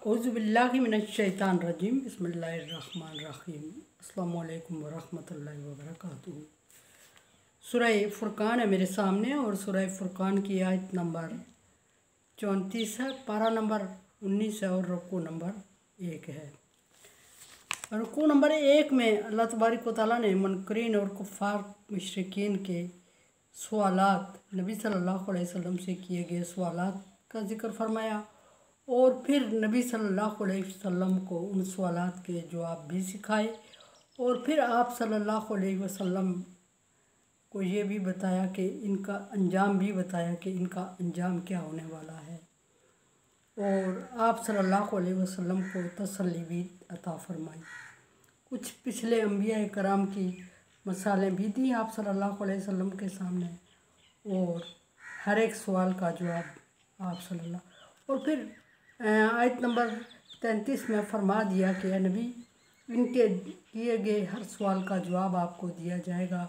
औज़ुबिल्लाहि मिनश्शैतानिर्रजीम बिस्मिल्लाहिर्रहमानिर्रहीम अस्सलामु अलैकुम वरहमतुल्लाहि वबरकातुहू। सूरह फुरकान है मेरे सामने और सूरह फुरकान की आयत नंबर 34 है, पारा नंबर 19 है और रुकू नंबर 1 है। रुकू नंबर 1 में अल्लाह तबारक व तआला ने मुनकरीन और कुफ़ार मुशरिकीन के सवालात, नबी सल्लल्लाहु अलैहि वसल्लम से किए गए सवालात का जिक्र फरमाया और फिर नबी सल्लल्लाहु अलैहि वसल्लम को उन सवालात के जवाब भी सिखाए और फिर आप सल्लल्लाहु अलैहि वसल्लम को ये भी बताया कि इनका अंजाम भी बताया कि इनका अंजाम क्या होने वाला है और आप सल्लल्लाहु अलैहि वसल्लम को तसल्ली भी अता फरमाई। कुछ पिछले अंबिया कराम की मिसालें भी दी आप सल्लल्लाहु अलैहि वसल्लम के सामने और हर एक सवाल का जवाब आप सल्लल्लाहु और फिर आयत नंबर 33 में फरमा दिया कि नबी इनके दिए गए हर सवाल का जवाब आपको दिया जाएगा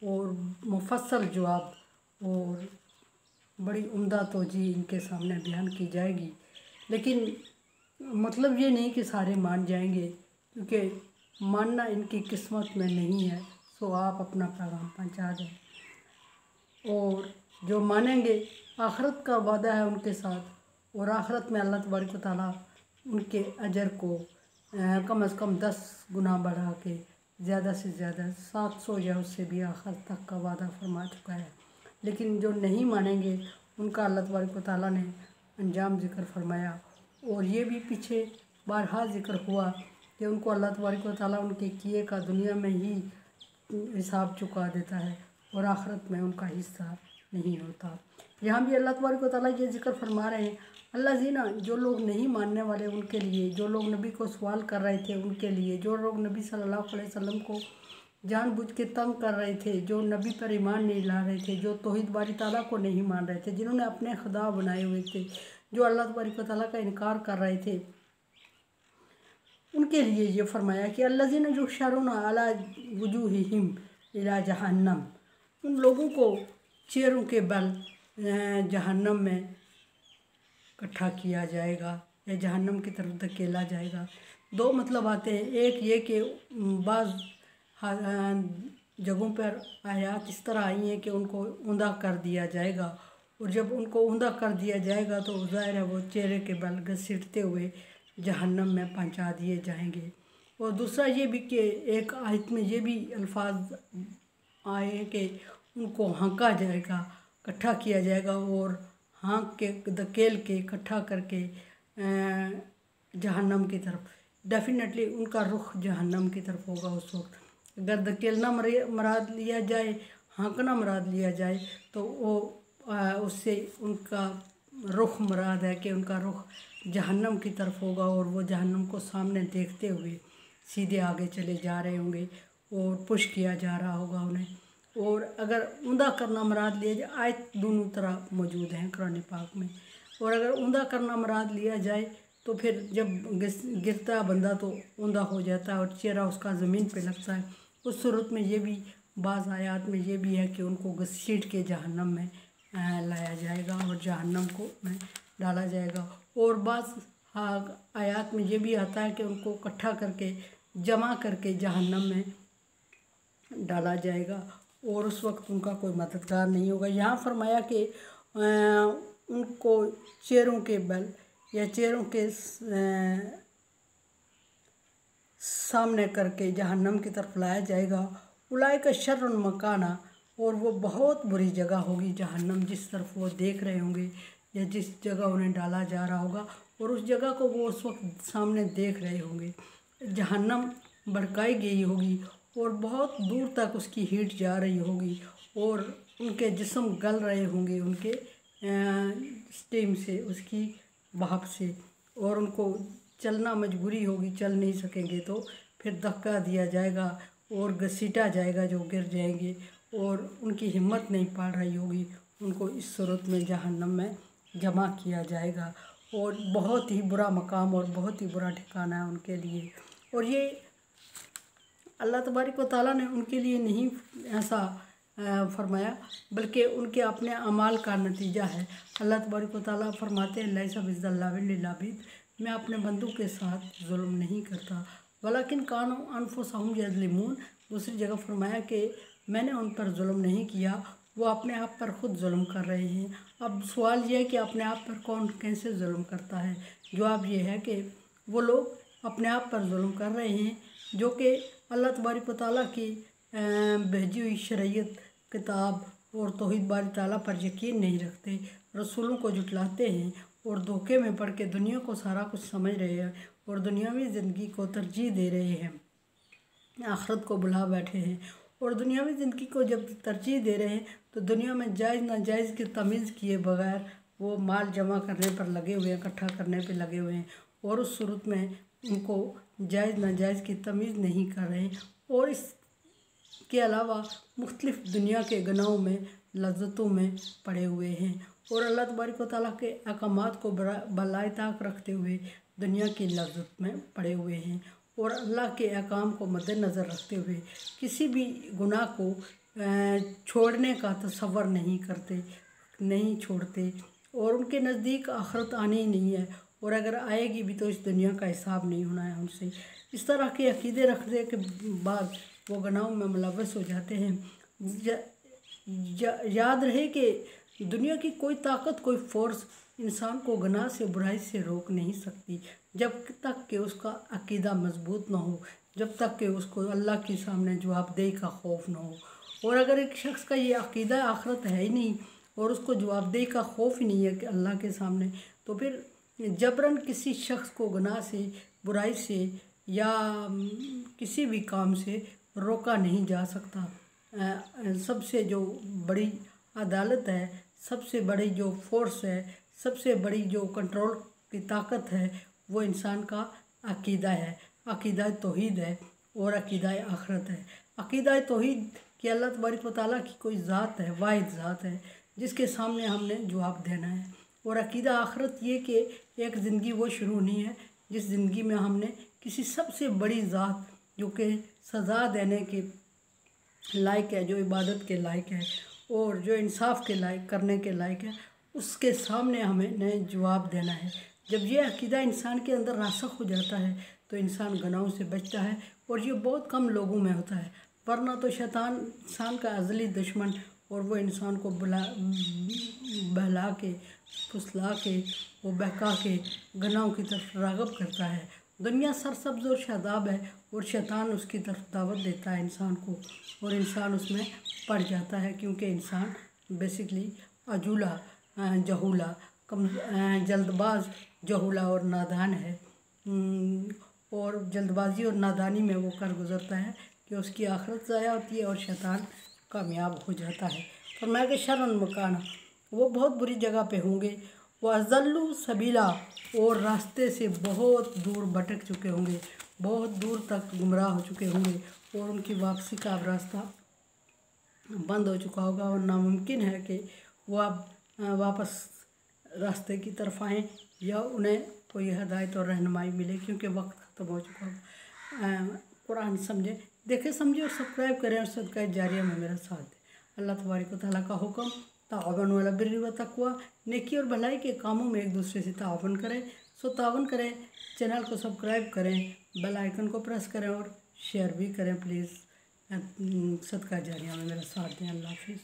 और मुफस्सल जवाब और बड़ी उम्दा तोजी इनके सामने बयान की जाएगी। लेकिन मतलब ये नहीं कि सारे मान जाएंगे, क्योंकि मानना इनकी किस्मत में नहीं है। सो आप अपना पैगाम पहुंचा दें और जो मानेंगे आखिरत का वादा है उनके साथ और आखिरत में अल्लाह तबारक व तआला उनके अजर को कम से कम 10 गुना बढ़ा के ज़्यादा से ज़्यादा 700 या उससे भी आखिर तक का वादा फरमा चुका है। लेकिन जो नहीं मानेंगे उनका अल्लाह तबारक व तआला ने अंजाम ज़िक्र फरमाया और ये भी पीछे बारहा ज़िक्र हुआ कि उनको अल्लाह तबारक व तआला उनके किए का दुनिया में ही हिसाब चुका देता है और आखिरत में उनका हिस्सा नहीं होता। यहाँ भी अल्लाह तबारक व तआला ये ज़िक्र फरमा रहे हैं, अल्लाह जीना जो लोग नहीं मानने वाले उनके लिए, जो लोग नबी को सवाल कर रहे थे उनके लिए, जो लोग नबी सल्लल्लाहु अलैहि वसल्लम को जानबूझ के तंग कर रहे थे, जो नबी पर ईमान नहीं ला रहे थे, जो तौहीद बारी ताला को नहीं मान रहे थे, जिन्होंने अपने खुदा बनाए हुए थे, जो अल्लाह तबारक व तआला का इनकार कर रहे थे, उनके लिए ये फरमाया कि अल्लज़ीना युहशरुना अला वुजूहिहिम इला जहन्नम, उन लोगों को चेहरों के बल जहन्नम में इकट्ठा किया जाएगा या जहन्नम की तरफ धकेला जाएगा। दो मतलब आते हैं, एक ये कि बाज़ जगहों पर आयात इस तरह आई हैं कि उनको ऊंधा कर दिया जाएगा और जब उनको ऊंधा कर दिया जाएगा तो ज़ाहिर है वो चेहरे के बल घसीटते हुए जहन्नम में पहुंचा दिए जाएंगे। और दूसरा ये भी कि एक आयत में ये भी अल्फाज आए हैं कि उनको हाँका जाएगा, इकट्ठा किया जाएगा और हाँक के धकेल के इकट्ठा करके जहन्नम की तरफ, डेफिनेटली उनका रुख जहन्नम की तरफ होगा उस वक्त। अगर धकेलना मराद लिया जाए, हाँकना मराद लिया जाए तो वो उससे उनका रुख मराद है कि उनका रुख जहन्नम की तरफ होगा और वो जहन्नम को सामने देखते हुए सीधे आगे चले जा रहे होंगे और पुश किया जा रहा होगा उन्हें। और अगर ऊंधा करना मुराद लिया जाए, आयत दोनों तरह मौजूद हैं कुरान पाक में, और अगर ऊंधा करना मुराद लिया जाए तो फिर जब गिरता बंदा तो ऊंधा हो जाता है और चेहरा उसका ज़मीन पे लगता है। उस सूरत में ये भी बाज़ आयात में ये भी है कि उनको घसीट के जहन्नम में लाया जाएगा और जहन्नम को में डाला जाएगा। और बाज़ आयात में ये भी आता है कि उनको इकट्ठा करके जमा करके जहन्नम में डाला जाएगा और उस वक्त उनका कोई मददगार नहीं होगा। यहाँ फरमाया कि उनको चेहरों के बल या चेहरों के सामने करके जहन्नम की तरफ लाया जाएगा। उलाइका शर्रुन मकाना, और वो बहुत बुरी जगह होगी जहन्नम, जिस तरफ वो देख रहे होंगे या जिस जगह उन्हें डाला जा रहा होगा और उस जगह को वो उस वक्त सामने देख रहे होंगे। जहन्नम भड़काई गई होगी और बहुत दूर तक उसकी हीट जा रही होगी और उनके जिस्म गल रहे होंगे उनके स्टीम से, उसकी भाप से, और उनको चलना मजबूरी होगी, चल नहीं सकेंगे तो फिर धक्का दिया जाएगा और घसीटा जाएगा, जो गिर जाएंगे और उनकी हिम्मत नहीं पड़ रही होगी। उनको इस सूरत में जहन्नम में जमा किया जाएगा और बहुत ही बुरा मकाम और बहुत ही बुरा ठिकाना है उनके लिए। और ये अल्लाह तबारक व तआला ने उनके लिए नहीं ऐसा फरमाया, बल्कि उनके अपने अमाल का नतीजा है। अल्लाह तबारक व तआला फरमाते हैं लैसा बिज़्ज़ल्लाबिल लिल आबिद, मैं अपने बंदों के साथ जुल्म नहीं करता, वलाकिन कानू अनफुसहुम यज़लिमून। दूसरी जगह फरमाया कि मैंने उन पर जुल्म नहीं किया, वो अपने आप पर ख़ुद जुल्म कर रहे हैं। अब सवाल ये है कि अपने आप पर कौन कैसे जुल्म करता है। जवाब ये है कि वो लोग अपने आप पर जुल्म कर रहे हैं जो कि अल्लाह तबारक व तआला की भेजी हुई शरीयत, किताब और तौहीद बारी ताला पर यकीन नहीं रखते, रसूलों को जुटलाते हैं और धोखे में पड़ के दुनिया को सारा कुछ समझ रहे हैं और दुनियावी ज़िंदगी को तरजीह दे रहे हैं, आखिरत को भुला बैठे हैं। और दुनियावी ज़िंदगी को जब तरजीह दे रहे हैं तो दुनिया में जायज़ नाजायज़ की तमीज़ किए बगैर वो माल जमा करने पर लगे हुए हैं, इकट्ठा करने पर लगे हुए हैं, और उस सूरत में उनको जायज़ नाजायज़ की तमीज़ नहीं कर रहे हैं। और इसके अलावा मुख्तलिफ़ दुनिया के गुनाहों में, लज्जतों में पड़े हुए हैं और अल्लाह तबारक व तआला के अहकामात को बलाए ताक रखते हुए दुनिया की लज्जत में पड़े हुए हैं और अल्लाह के अहकाम को मद्देनज़र रखते हुए किसी भी गुनाह को छोड़ने का तसव्वुर नहीं करते, नहीं छोड़ते, और उनके नज़दीक आखिरत आनी ही नहीं है, और अगर आएगी भी तो इस दुनिया का हिसाब नहीं होना है उनसे। इस तरह के अक़ीदे रखने के बाद वो गुनाहों में मुलव्वस हो जाते हैं। याद रहे कि दुनिया की कोई ताकत, कोई फ़ोर्स इंसान को गुनाह से, बुराई से रोक नहीं सकती जब तक कि उसका अक़ीदा मजबूत ना हो, जब तक कि उसको अल्लाह के सामने जवाबदेही का खौफ ना हो। और अगर एक शख्स का ये अक़ीदा आखिरत है ही नहीं और उसको जवाबदेही का खौफ ही नहीं है कि अल्लाह के सामने, तो फिर जबरन किसी शख्स को गुनाह से, बुराई से या किसी भी काम से रोका नहीं जा सकता। सबसे जो बड़ी अदालत है, सबसे बड़ी जो फोर्स है, सबसे बड़ी जो कंट्रोल की ताकत है, वो इंसान का अक़ीदा है, अक़ीदा तौहीद है और अक़ीदा आखिरत है। अक़ीदा तौहीद कि अल्लाह तबारक व तआला की कोई ज़ात है, वाहिद ज़ात है जिसके सामने हमने जवाब देना है। और अक़ीदा आखिरत ये कि एक ज़िंदगी वो शुरू होनी है जिस ज़िंदगी में हमने किसी सबसे बड़ी ज़ात जो कि सज़ा देने के लायक है, जो इबादत के लायक है और जो इंसाफ के लायक, करने के लायक है, उसके सामने हमें नए जवाब देना है। जब ये अक़ीदा इंसान के अंदर रासख़ हो जाता है तो इंसान गुनाहों से बचता है, और ये बहुत कम लोगों में होता है, वरना तो शैतान इंसान का अज़ली दुश्मन, और वो इंसान को बहला के, फुसला के, वो बहका के गुनाहों की तरफ राग़ब करता है। दुनिया सरसब्ज़ और शादाब है और शैतान उसकी तरफ दावत देता है इंसान को, और इंसान उसमें पड़ जाता है क्योंकि इंसान बेसिकली अजूला, जहूला, जल्दबाज, जहूला और नादान है। और जल्दबाजी और नादानी में वो कर गुज़रता है कि उसकी आखिरत ज़ाया होती है और शैतान कामयाब हो जाता है। फरमाया कि शर्रुन मकाना, वो बहुत बुरी जगह पे होंगे, वो अज़ल्लु सबीला, और रास्ते से बहुत दूर भटक चुके होंगे, बहुत दूर तक गुमराह हो चुके होंगे और उनकी वापसी का अब रास्ता बंद हो चुका होगा और नामुमकिन है कि वो अब वापस रास्ते की तरफ आएँ या उन्हें कोई हदायत और रहनुमाई मिले, क्योंकि वक्त ख़त्म हो चुका होगा। कुरान समझे, देखें, समझे और सब्सक्राइब करें और सदका जारिया में मेरा साथ दें। अल्लाह तबारक व तआला का हुक्म, ताअवनु अलल बिर्रि व तक़वा, नेकी और भलाई के कामों में एक दूसरे से ताअवुन करें। सो ताअवुन करें, चैनल को सब्सक्राइब करें, बेल आइकन को प्रेस करें और शेयर भी करें प्लीज़। सदका जारिया में मेरा साथ दें। अल्लाह हाफ़िज़।